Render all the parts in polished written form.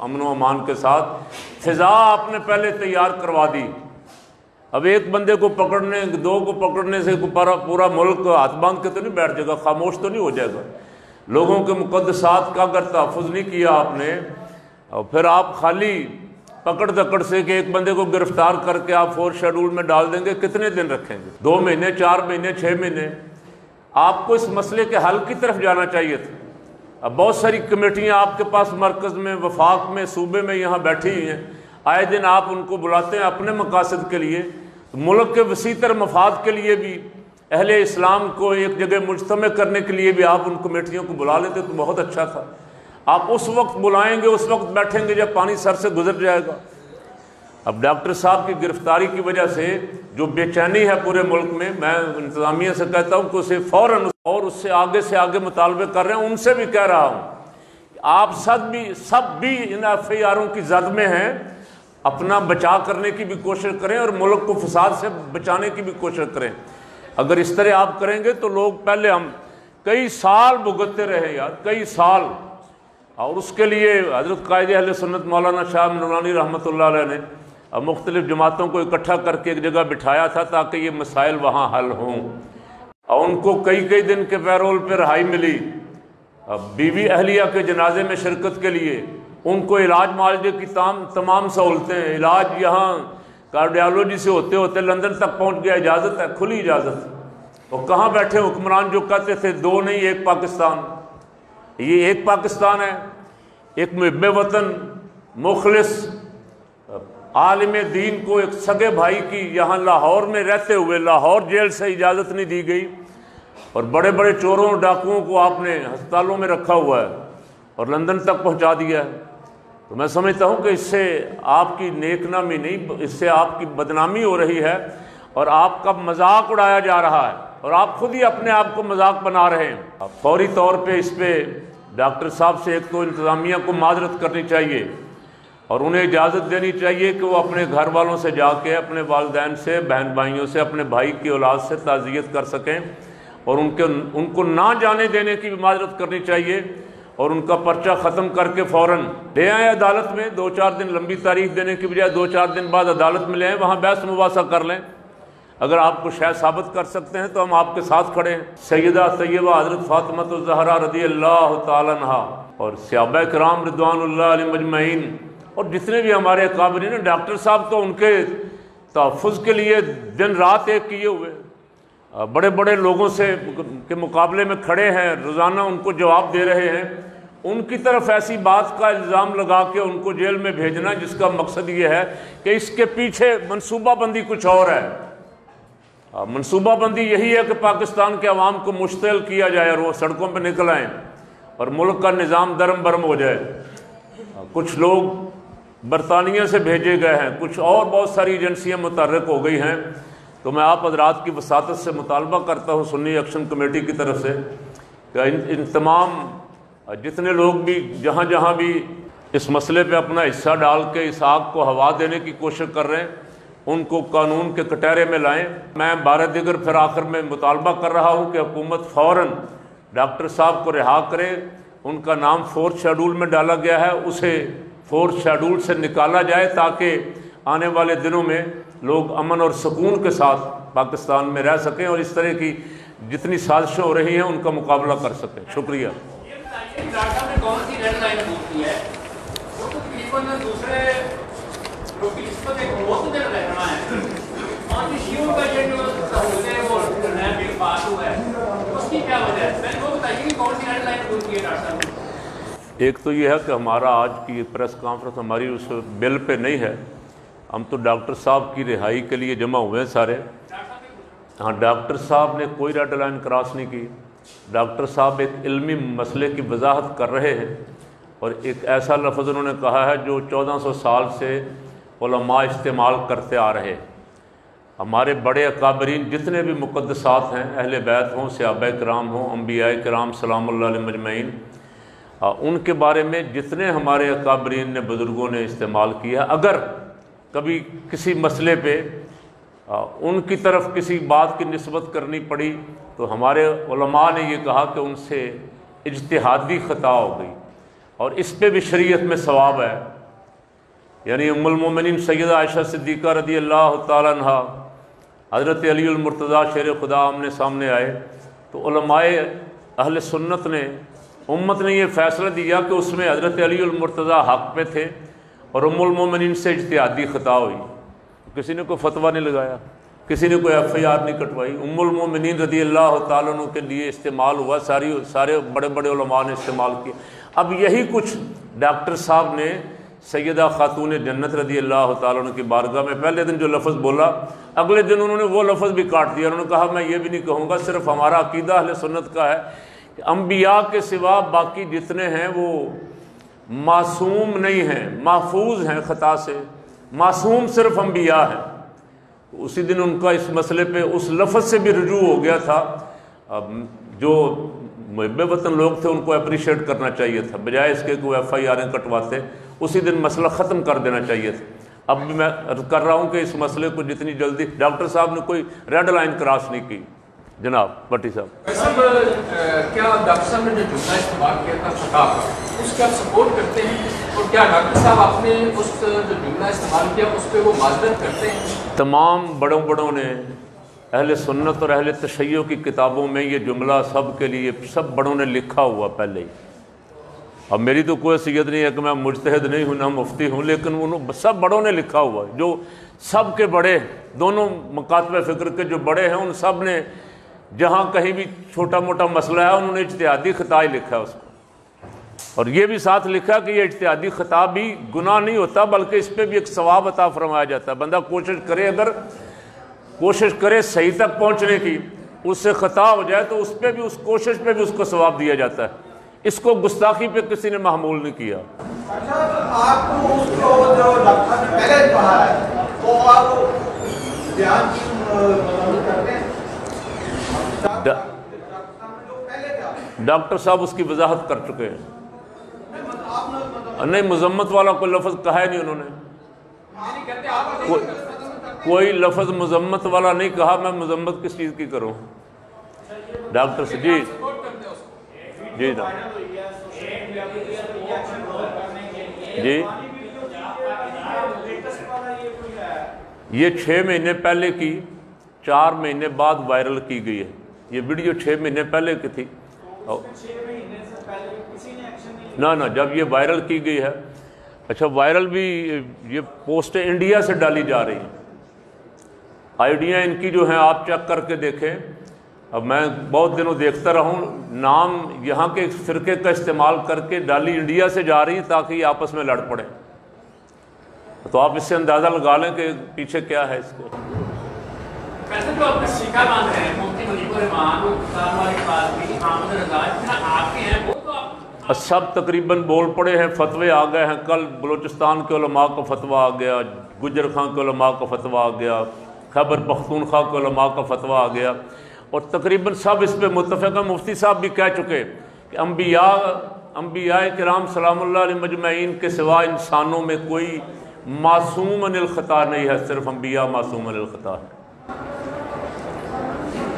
امن و امان کے ساتھ فضا آپ نے پہلے تیار کروا دی۔ اب ایک بندے کو پکڑنے، دو کو پکڑنے سے پورا ملک ہاتھ باندھ کے تو نہیں بیٹھ جائے گا، خاموش تو نہیں ہو جائے گا۔ لوگوں کے مقدسات کا اگر تحفظ نہیں کیا آپ نے، اور پھر آپ خالی پکڑ دکڑ سے کہ ایک بندے کو گرفتار کر کے آپ 4 شیڈول میں ڈال دیں گے، کتنے دن رکھیں گے؟ 2 مہینے، 4 مہینے، 6 مہینے؟ آپ کو اس مسئلے کے حل کی طرف جانا چاہیے تھا۔ اب بہت ساری کمیٹیاں آپ کے پاس مرکز میں، وفاق میں، صوبے میں یہاں بیٹھی ہوئی ہیں، آئے دن آپ ان کو بلاتے ہیں اپنے مقاصد کے لیے، ملک کے وسیع تر مفاد کے لیے بھی، اہل اسلام کو ایک جگہ مجتمع کرنے کے لیے بھی آپ ان کمیٹیوں کو بلا لیتے تو بہت اچھا تھا۔ آپ اس وقت بلائیں گے، اس وقت بیٹھیں گے جب پانی سر سے گزر جائے گا۔ اب ڈاکٹر صاحب کی گرفتاری کی وجہ سے جو بے چینی ہے پورے ملک میں، میں انتظامیہ سے کہتا ہوں کہ اسے فوراً اور اس سے آگے مطالبے کر رہے ہیں، ان سے بھی کہہ رہا ہوں آپ سب بھی ان FIRوں کی زد میں ہیں، اپنا بچا کرنے کی بھی کوشش کریں اور ملک کو فساد سے بچانے کی بھی کوشش کریں۔ اگر اس طرح آپ کریں گے تو لوگ، پہلے ہم کئی سال بھگتتے رہے یار، کئی سال، اور اس کے لیے حضرت قائد اہل سنت مولانا شاہ نورانی رحمۃ اللہ علیہ نے مختلف جماعتوں کو اکٹھا کر کے ایک جگہ بٹھایا تھا تاکہ یہ مسائل وہاں حل ہوں، اور ان کو کئی دن کے پیرول پہ رہائی ملی۔ بیوی اہلیہ کے جنازے میں شرکت کے لیے ان کو علاج معالجے کی تمام سہولتیں، علاج یہاں کارڈیالوجی سے ہوتے لندن تک پہنچ گیا، اجازت ہے، کھلی اجازت۔ اور کہاں بیٹھے حکمران جو کہتے تھے 2 نہیں 1 پاکستان؟ یہ ایک پاکستان ہے، ایک محب وطن، مخلص عالم دین کو ایک سگے بھائی کی یہاں لاہور میں رہتے ہوئے لاہور جیل سے اجازت نہیں دی گئی، اور بڑے بڑے چوروں ڈاکوؤں کو آپ نے ہسپتالوں میں رکھا ہوا ہے اور لندن تک پہنچا دیا ہے۔ تو میں سمجھتا ہوں کہ اس سے آپ کی نیک نامی نہیں، اس سے آپ کی بدنامی ہو رہی ہے اور آپ کا مذاق اڑایا جا رہا ہے، اور آپ خود ہی اپنے آپ کو مذاق بنا رہے ہیں۔ فوری طور پہ اس پہ ڈاکٹر صاحب سے ایک تو انتظامیہ کو معذرت کرنی چاہیے، اور انہیں اجازت دینی چاہیے کہ وہ اپنے گھر والوں سے جا کے، اپنے والدین سے، بہن بھائیوں سے، اپنے بھائی کی اولاد سے تعزیت کر سکیں، اور ان کو نہ جانے دینے کی بھی معذرت کرنی چاہیے، اور ان کا پرچہ ختم کر کے فوراً لے آئیں عدالت میں۔ 2-4 دن لمبی تاریخ دینے کی بجائے 2-4 دن بعد عدالت میں لے آئیں، وہاں بحث مباحثہ کر لیں۔ اگر آپ کو شے ثابت کر سکتے ہیں تو ہم آپ کے ساتھ کھڑے ہیں۔ سیدہ طیبہ حضرت فاطمہ الزہرا رضی اللہ تعالیٰ عنہا اور صحابہ کرام رضوان اللہ علیہم اجمعین، اور جتنے بھی ہمارے اکابرین ہیں، ڈاکٹر صاحب تو ان کے تحفظ کے لیے دن رات ایک کیے ہوئے، بڑے بڑے لوگوں سے کے مقابلے میں کھڑے ہیں، روزانہ ان کو جواب دے رہے ہیں۔ ان کی طرف ایسی بات کا الزام لگا کے ان کو جیل میں بھیجنا جس کا مقصد یہ ہے کہ اس کے پیچھے منصوبہ بندی کچھ اور ہے۔ منصوبہ بندی یہی ہے کہ پاکستان کے عوام کو مشتعل کیا جائے اور وہ سڑکوں پہ نکل آئیں اور ملک کا نظام درم برم ہو جائے۔ کچھ لوگ برطانیہ سے بھیجے گئے ہیں، کچھ اور بہت ساری ایجنسیاں متحرک ہو گئی ہیں۔ تو میں آپ حضرات کی وساطت سے مطالبہ کرتا ہوں سنی ایکشن کمیٹی کی طرف سے کہ ان تمام جتنے لوگ بھی جہاں جہاں بھی اس مسئلے پہ اپنا حصہ ڈال کے اس آگ کو ہوا دینے کی کوشش کر رہے ہیں، ان کو قانون کے کٹہرے میں لائیں۔ میں بارہ دیگر پھر آخر میں مطالبہ کر رہا ہوں کہ حکومت فوراً ڈاکٹر صاحب کو رہا کرے۔ ان کا نام 4 شیڈول میں ڈالا گیا ہے، اسے 4 شیڈول سے نکالا جائے تاکہ آنے والے دنوں میں لوگ امن اور سکون کے ساتھ پاکستان میں رہ سکیں اور اس طرح کی جتنی سازشیں ہو رہی ہیں ان کا مقابلہ کر سکیں۔ شکریہ۔ ڈاکٹر صاحب نے کون سی ریڈ لائن پوچھی ہے؟ وہ تو تقریباً دوسرے لوگ کی نسبت ایک بہت دیر رہنا ہے، اور جو شیعوں کا یہ جو سہولت ہے وہ نیا بل پاس ہوا ہے، اس کی کیا وجہ ہے؟ میں نے وہ بتائیے کہ کون سی ریڈ لائن پوچھی ہے ڈاکٹر صاحب نے؟ ایک تو یہ ہے کہ ہمارا آج کی پریس کانفرنس ہماری اس بل پہ نہیں ہے، ہم تو ڈاکٹر صاحب کی رہائی کے لیے جمع ہوئے ہیں سارے۔ ہاں، ڈاکٹر صاحب نے کوئی ریڈ لائن کراس نہیں کی۔ ڈاکٹر صاحب ایک علمی مسئلے کی وضاحت کر رہے ہیں، اور ایک ایسا لفظ انہوں نے کہا ہے جو 1400 سال سے علماء استعمال کرتے آ رہے۔ ہمارے بڑے اکابرین جتنے بھی مقدسات ہیں، اہل بیت ہوں، صحابہ کرام ہوں، انبیاء کرام سلام اللہ علیہم اجمعین، ان کے بارے میں جتنے ہمارے اکابرین نے، بزرگوں نے استعمال کیا، اگر کبھی کسی مسئلے پہ ان کی طرف کسی بات کی نسبت کرنی پڑی تو ہمارے علماء نے یہ کہا کہ ان سے اجتہادی خطا ہو گئی، اور اس پہ بھی شریعت میں ثواب ہے. یعنی ام المومنین سیدہ عائشہ صدیقہ رضی اللہ تعالیٰ عنہ، حضرت علی المرتضیٰ شیر خدا آمنے سامنے آئے تو علماء اہل سنت نے، امت نے یہ فیصلہ دیا کہ اس میں حضرت علی المرتضیٰ حق پہ تھے اور ام المومنین سے اجتہادی خطا ہوئی. کسی نے کوئی فتویٰ نہیں لگایا، کسی نے کوئی FIR نہیں کٹوائی. ام المومنین رضی اللہ تعالیٰ عنہ کے لیے استعمال ہوا، سارے بڑے بڑے علماء نے استعمال کیا. اب یہی کچھ ڈاکٹر صاحب نے سیدہ خاتون جنت رضی اللہ تعالیٰ عنہ کی بارگاہ میں پہلے دن جو لفظ بولا، اگلے دن انہوں نے وہ لفظ بھی کاٹ دیا. انہوں نے کہا میں یہ بھی نہیں کہوں گا، صرف ہمارا عقیدہ اہل سنت کا ہے کہ انبیاء کے سوا باقی جتنے ہیں وہ معصوم نہیں ہیں، محفوظ ہیں خطا سے، معصوم صرف انبیاء ہیں. اسی دن ان کا اس مسئلے پہ اس لفظ سے بھی رجوع ہو گیا تھا. جو محب وطن لوگ تھے ان کو اپریشیٹ کرنا چاہیے تھا، بجائے اس کے کوئی FIR کٹواتے اسی دن مسئلہ ختم کر دینا چاہیے تھا. اب بھی میں کر رہا ہوں کہ اس مسئلے کو جتنی جلدی، ڈاکٹر صاحب نے کوئی ریڈ لائن کراس نہیں کی. جناب بٹی صاحب، کیا ڈاکٹر صاحب نے جو جملہ استعمال کیا تھا خطا کا، اس کی آپ سپورٹ کرتے ہیں؟ اور کیا ڈاکٹر صاحب آپ نے اس جو جملہ استعمال کیا اس پہ وہ معذرت کرتے ہیں؟ تمام بڑوں نے اہل سنت اور اہل تشیع کی کتابوں میں یہ جملہ سب کے لیے سب بڑوں نے لکھا ہوا پہلے ہی. اب میری تو کوئی حیثیت نہیں ہے کہ میں مجتہد نہیں ہوں نہ مفتی ہوں، لیکن انہوں سب بڑوں نے لکھا ہوا ہے. جو سب کے بڑے، دونوں مکاتب فکر کے جو بڑے ہیں، ان سب نے جہاں کہیں بھی چھوٹا موٹا مسئلہ ہے انہوں نے اجتہادی خطا ہی لکھا ہے اس کو. اور یہ بھی ساتھ لکھا کہ یہ اجتہادی خطا بھی گناہ نہیں ہوتا، بلکہ اس پہ بھی ایک ثواب عطا فرمایا جاتا ہے. بندہ اگر کوشش کرے صحیح تک پہنچنے کی، اس سے خطا ہو جائے تو اس پہ بھی، اس کوشش پہ بھی اس کو ثواب دیا جاتا ہے. اس کو گستاخی پہ کسی نے محمول نہیں کیا. آپ کو اس کو جو ڈاکٹر نے پہلے کہا ہے وہ آپ بیان کی کرتے ہیں؟ ڈاکٹر صاحب اس کی وضاحت کر چکے ہیں. نہیں، مذمت والا کوئی لفظ کہا ہے نہیں انہوں نے. کوئی لفظ مذمت والا نہیں کہا. میں مذمت کس چیز کی کروں ڈاکٹر سے؟ جی جناب جی، یہ 6 مہینے پہلے کی، 4 مہینے بعد وائرل کی گئی ہے. یہ ویڈیو 6 مہینے پہلے کی تھی. نہ جب یہ وائرل کی گئی ہے. اچھا، وائرل بھی یہ پوسٹ انڈیا سے ڈالی جا رہی ہیں. آئیڈیاں ان کی جو ہیں آپ چیک کر کے دیکھیں. اب میں بہت دنوں دیکھتا رہا ہوں، نام یہاں کے فرقے کا استعمال کر کے ڈالی انڈیا سے جا رہی ہیں تاکہ یہ آپس میں لڑ پڑیں. تو آپ اس سے اندازہ لگا لیں کہ پیچھے کیا ہے اس کے. ویسے جو آپ نے سیکھا مان رہے ہیں مفتی مجیب الرحمان اور کتاب والی بات بھی حامد رضا جتنا آپ کے ہیں وہ تو آپ سب تقریباً بول پڑے ہیں، فتوے آ گئے ہیں. کل بلوچستان کے علماء کا فتویٰ آ گیا، گجر خان کے علماء کا فتویٰ آ گیا، خیبر پختونخوا کے علماء کا فتویٰ آ گیا، اور تقریباً سب اس پہ متفق ہیں. مفتی صاحب بھی کہہ چکے کہ انبیاء کرام سلام اللہ علیہ مجمعین کے سوا انسانوں میں کوئی معصوم عن الخطا نہیں ہے، صرف انبیاء معصوم عن الخطا ہے.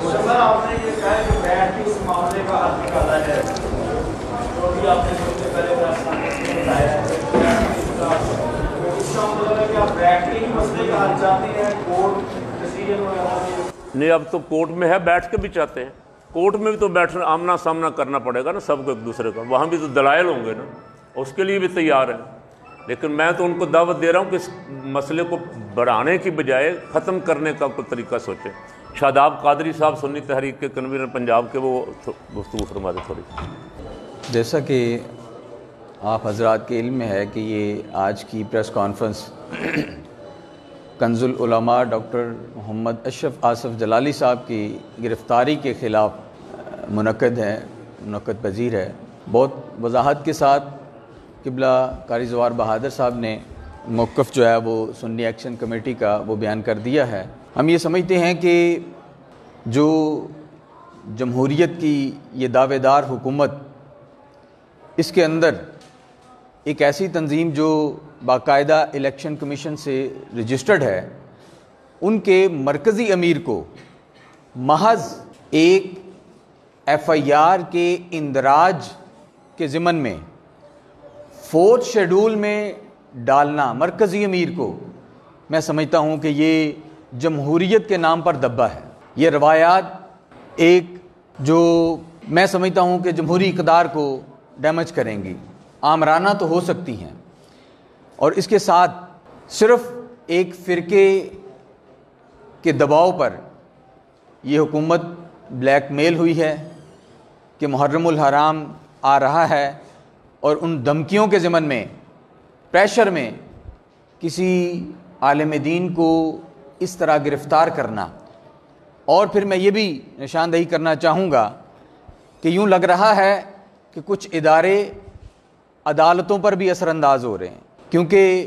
سر آپ نے یہ کہا کہ بیٹھ کے اس معاملے کا حل نکالا ہے، جو بھی آپ نے سب سے پہلے بتایا ہے، اس کا مطلب ہے کہ آپ بیٹھ کے ہی مسئلے کا حل چاہتے ہیں، کورٹ ڈیسیژن وغیرہ؟ نہیں، اب تو کورٹ میں ہے، بیٹھ کے بھی چاہتے ہیں. کورٹ میں بھی تو بیٹھنا، آمنا سامنا کرنا پڑے گا نا سب کو ایک دوسرے کا. وہاں بھی تو دلائل ہوں گے نا، اس کے لیے بھی تیار ہیں. لیکن میں تو ان کو دعوت دے رہا ہوں کہ اس مسئلے کو بڑھانے کی بجائے ختم کرنے کا کوئی طریقہ سوچیں. شاداب قادری صاحب سنی تحریک کے کنوینر پنجاب کے، وہ گفتگو فرما دے تھوڑی. جیسا کہ آپ حضرات کے علم میں ہے کہ یہ آج کی پریس کانفرنس کنز العلماء ڈاکٹر محمد اشرف آصف جلالی صاحب کی گرفتاری کے خلاف منعقد پذیر ہے. بہت وضاحت کے ساتھ قبلہ قاری زوار بہادر صاحب نے موقف جو ہے وہ سنی ایکشن کمیٹی کا وہ بیان کر دیا ہے. ہم یہ سمجھتے ہیں کہ جو جمہوریت کی یہ دعوے دار حکومت، اس کے اندر ایک ایسی تنظیم جو باقاعدہ الیکشن کمیشن سے رجسٹرڈ ہے، ان کے مرکزی امیر کو محض ایک FIR کے اندراج کے ضمن میں 4 شیڈول میں ڈالنا مرکزی امیر کو، میں سمجھتا ہوں کہ یہ جمہوریت کے نام پر دبا ہے۔ یہ روایات ایک جو میں سمجھتا ہوں کہ جمہوری اقدار کو ڈیمیج کریں گی، آمرانہ تو ہو سکتی ہیں، اور اس کے ساتھ صرف ایک فرقے کے دباؤ پر یہ حکومت بلیک میل ہوئی ہے کہ محرم الحرام آ رہا ہے، اور ان دھمکیوں کے ضمن میں، پریشر میں کسی عالم دین کو اس طرح گرفتار کرنا۔ اور پھر میں یہ بھی نشاندہی کرنا چاہوں گا کہ یوں لگ رہا ہے کہ کچھ ادارے عدالتوں پر بھی اثر انداز ہو رہے ہیں، کیونکہ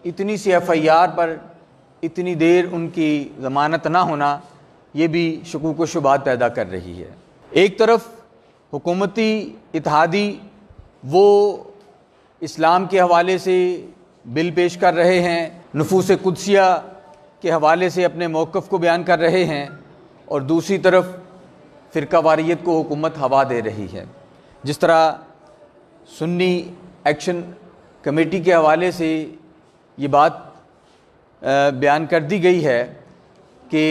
اتنی سی FIR پر اتنی دیر ان کی ضمانت نہ ہونا یہ بھی شکوک و شبہات پیدا کر رہی ہے۔ ایک طرف حکومتی اتحادی وہ اسلام کے حوالے سے بل پیش کر رہے ہیں، نفوس قدسیہ کے حوالے سے اپنے موقف کو بیان کر رہے ہیں، اور دوسری طرف فرقہ واریت کو حکومت ہوا دے رہی ہے۔ جس طرح سنی ایکشن کمیٹی کے حوالے سے یہ بات بیان کر دی گئی ہے کہ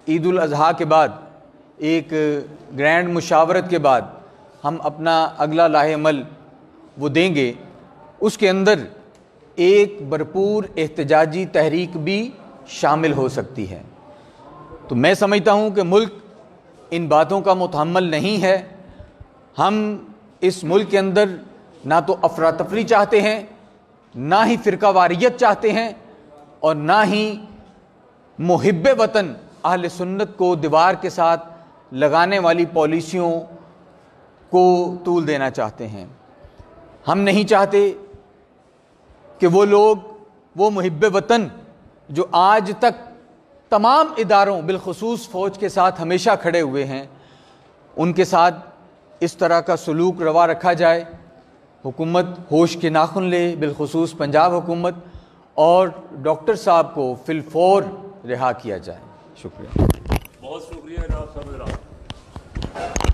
عید الاضحیٰ کے بعد ایک گرینڈ مشاورت کے بعد ہم اپنا اگلا لاہ عمل وہ دیں گے، اس کے اندر ایک بھرپور احتجاجی تحریک بھی شامل ہو سکتی ہے۔ تو میں سمجھتا ہوں کہ ملک ان باتوں کا متحمل نہیں ہے۔ ہم اس ملک کے اندر نہ تو افراتفری چاہتے ہیں، نہ ہی فرقہ واریت چاہتے ہیں، اور نہ ہی محب وطن اہل سنت کو دیوار کے ساتھ لگانے والی پالیسیوں کو طول دینا چاہتے ہیں۔ ہم نہیں چاہتے کہ وہ لوگ، وہ محب وطن جو آج تک تمام اداروں بالخصوص فوج کے ساتھ ہمیشہ کھڑے ہوئے ہیں، ان کے ساتھ اس طرح کا سلوک روا رکھا جائے۔ حکومت ہوش کے ناخن لے، بالخصوص پنجاب حکومت، اور ڈاکٹر صاحب کو فی الفور رہا کیا جائے۔ شکریہ۔ بہت شکریہ جناب صاحب۔